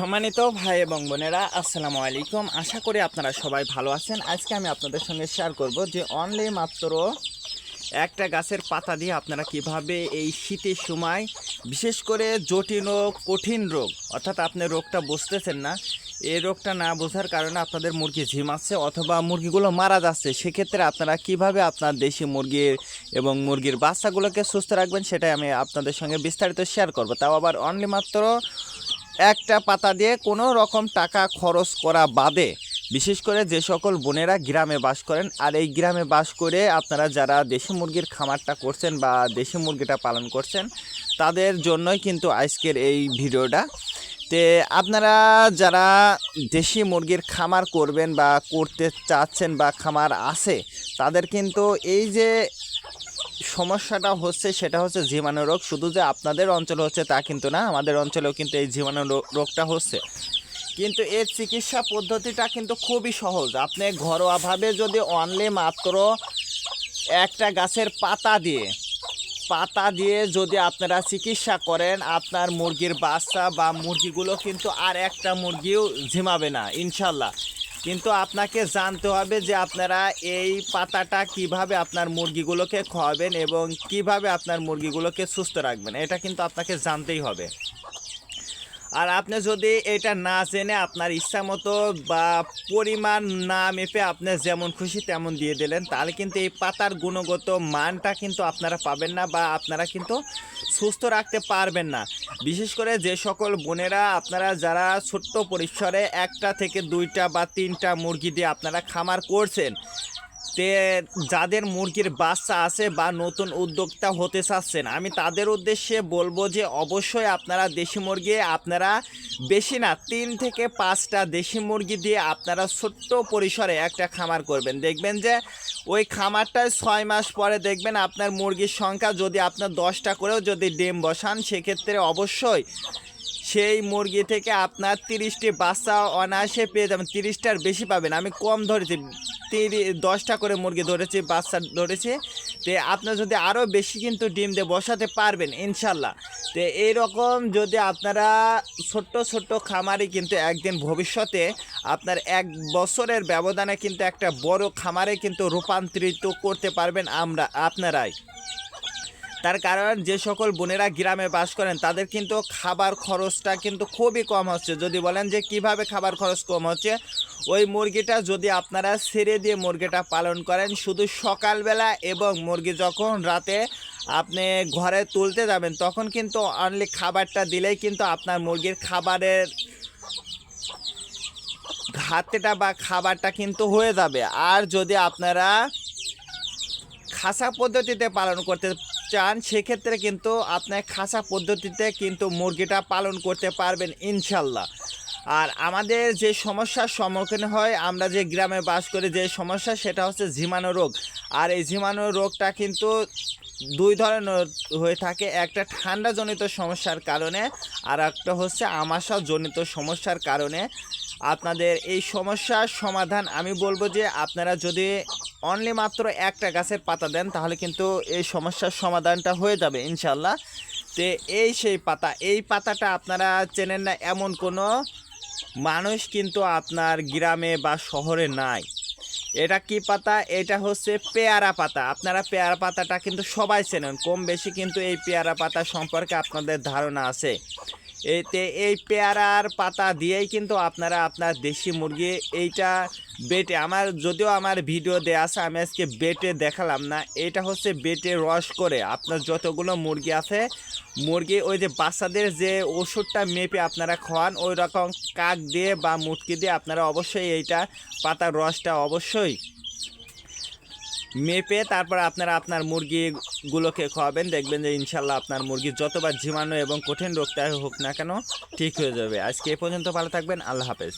সম্মানিত ভাই এবং বোনেরা, আসসালামু আলাইকুম। আশা করি আপনারা সবাই ভালো আছেন। আজকে আমি আপনাদের সঙ্গে শেয়ার করব যে অনলি মাত্র একটা গাছের পাতা দিয়ে আপনারা কিভাবে এই শীতের সময়, বিশেষ করে জটিল ও কঠিন রোগ, অর্থাৎ আপনি রোগটা বুঝতেছেন না, এই রোগটা না বোঝার কারণে আপনাদের মুরগি ঝিমাচ্ছে অথবা মুরগিগুলো মারা যাচ্ছে, সেক্ষেত্রে আপনারা কিভাবে আপনার দেশি মুরগির এবং মুরগির বাচ্চাগুলোকে সুস্থ রাখবেন সেটাই আমি আপনাদের সঙ্গে বিস্তারিত শেয়ার করব। তাও আবার অনলি মাত্র একটা পাতা দিয়ে কোনো রকম টাকা খরচ করা বাদে। বিশেষ করে যে সকল বোনেরা গ্রামে বাস করেন, আর এই গ্রামে বাস করে আপনারা যারা দেশি মুরগির খামারটা করছেন বা দেশি মুরগিটা পালন করছেন, তাদের জন্যই কিন্তু আজকের এই ভিডিওটা। তে আপনারা যারা দেশি মুরগির খামার করবেন বা করতে চাচ্ছেন বা খামার আছে, তাদের কিন্তু এই যে সমস্যাটা হচ্ছে সেটা হচ্ছে জীবাণু রোগ। শুধু যে আপনাদের অঞ্চলে হচ্ছে তা কিন্তু না, আমাদের অঞ্চলেও কিন্তু এই জীবাণু রোগটা হচ্ছে। কিন্তু এর চিকিৎসা পদ্ধতিটা কিন্তু খুবই সহজ। আপনি ঘরোয়াভাবে যদি অনলি মাত্র একটা গাছের পাতা দিয়ে যদি আপনারা চিকিৎসা করেন, আপনার মুরগির বাচ্চা বা মুরগিগুলো কিন্তু আর একটা মুরগিও ঝিমাবে না ইনশাল্লাহ। কিন্তু আপনাকে জানতে হবে যে আপনারা এই পাতাটা কিভাবে আপনার মুরগিগুলোকে খাওয়াবেন এবং কিভাবে আপনার মুরগিগুলোকে সুস্থ রাখবেন, এটা কিন্তু আপনাকে জানতেই হবে। আর আপনি যদি এটা না জেনে আপনার ইচ্ছা মতো বা পরিমাণ না মেপে আপনি যেমন খুশি তেমন দিয়ে দিলেন, তাহলে কিন্তু এই পাতার গুণগত মানটা কিন্তু আপনারা পাবেন না বা আপনারা কিন্তু সুস্থ রাখতে পারবেন না। বিশেষ করে যে সকল বোনেরা আপনারা যারা ছোট্ট পরিসরে একটা থেকে দুইটা বা তিনটা মুরগি দিয়ে আপনারা খামার করছেন, যাদের মুরগির বাচ্চা আছে বা নতুন উদ্যোক্তা হতে চাচ্ছেন, আমি তাদের উদ্দেশ্যে বলবো যে অবশ্যই আপনারা দেশি মুরগি, আপনারা বেশি না 3 থেকে 5টা দেশি মুরগি দিয়ে আপনারা ছোট্ট পরিসরে একটা খামার করবেন। দেখবেন যে ওই খামারটায় 6 মাস পরে দেখবেন আপনার মুরগির সংখ্যা, যদি আপনার 10টা করেও যদি ডিম বসান, সেক্ষেত্রে অবশ্যই সেই মুরগি থেকে আপনার 30টি বাচ্চা অনায়াসে পেয়ে যাবেন। 30টার বেশি পাবেন, আমি কম ধরেছি, 10টা করে মুরগি ধরেছি, বাচ্চা ধরেছি। তো আপনার যদি আরও বেশি কিন্তু ডিম দিয়ে বসাতে পারবেন ইনশাল্লাহ। তো এইরকম যদি আপনারা ছোট্ট ছোট্ট খামারে কিন্তু একদিন ভবিষ্যতে আপনার 1 বছরের ব্যবধানে কিন্তু একটা বড় খামারে কিন্তু রূপান্তরিত করতে পারবেন আপনারাই। তার কারণ যে সকল বোনেরা গ্রামে বাস করেন, তাদের কিন্তু খাবার খরচটা কিন্তু খুবই কম হচ্ছে। যদি বলেন যে কিভাবে খাবার খরচ কম হচ্ছে, ওই মুরগিটা যদি আপনারা ছেড়ে দিয়ে মুরগিটা পালন করেন শুধু সকালবেলা, এবং মুরগি যখন রাতে আপনি ঘরে তুলতে যাবেন, তখন কিন্তু অনলি খাবারটা দিলেই কিন্তু আপনার মুরগির খাবারের ঘাটতিটা বা খাবারটা কিন্তু হয়ে যাবে। আর যদি আপনারা খাসা পদ্ধতিতে পালন করতে চান, সেক্ষেত্রে কিন্তু আপনার খাসা পদ্ধতিতে কিন্তু মুরগিটা পালন করতে পারবেন ইনশাল্লাহ। আর আমাদের যে সমস্যার সম্মুখীন হয়, আমরা যে গ্রামে বাস করি, যে সমস্যা সেটা হচ্ছে জীবাণু রোগ। আর এই জীবাণু রোগটা কিন্তু 2 ধরনের হয়ে থাকে, একটা ঠান্ডাজনিত সমস্যার কারণে, আর একটা হচ্ছে আমাশাজনিত সমস্যার কারণে। আপনাদের এই সমস্যার সমাধান আমি বলবো যে আপনারা যদি অনলি মাত্র একটা গাছের পাতা দেন, তাহলে কিন্তু এই সমস্যার সমাধানটা হয়ে যাবে ইনশাল্লাহ। তো সেই পাতা, এই পাতাটা আপনারা চেনেন না এমন কোনো মানুষ কিন্তু আপনার গ্রামে বা শহরে নাই। এটা কি পাতা? এটা হচ্ছে পেয়ারা পাতা। আপনারা পেয়ারা পাতাটা কিন্তু সবাই চেনেন কম বেশি, কিন্তু এই পেয়ারা পাতা সম্পর্কে আপনাদের ধারণা আছে। এই পেয়ারার পাতা দিয়েই কিন্তু আপনারা আপনার দেশি মুরগি এইটা বেটে, যদিও আমার ভিডিও দেওয়া আছে, আমি আজকে বেটে দেখালাম না। এটা হচ্ছে বেটে রস করে আপনার যতগুলো মুরগি আছে, মুরগি ওই যে বাচ্চাদের যে ওষুধটা মেপে আপনারা খাওয়ান, ওই রকম কাক দিয়ে বা মুটকি দিয়ে আপনারা অবশ্যই এইটা পাতার রসটা অবশ্যই মেপে তারপর আপনারা আপনার মুরগিগুলোকে খাওয়াবেন। দেখবেন যে ইনশাল্লাহ আপনার মুরগি যতবার জীবাণু এবং কঠিন রোগটা হোক না কেন ঠিক হয়ে যাবে। আজকে এ পর্যন্ত, ভালো থাকবেন, আল্লাহ হাফেজ।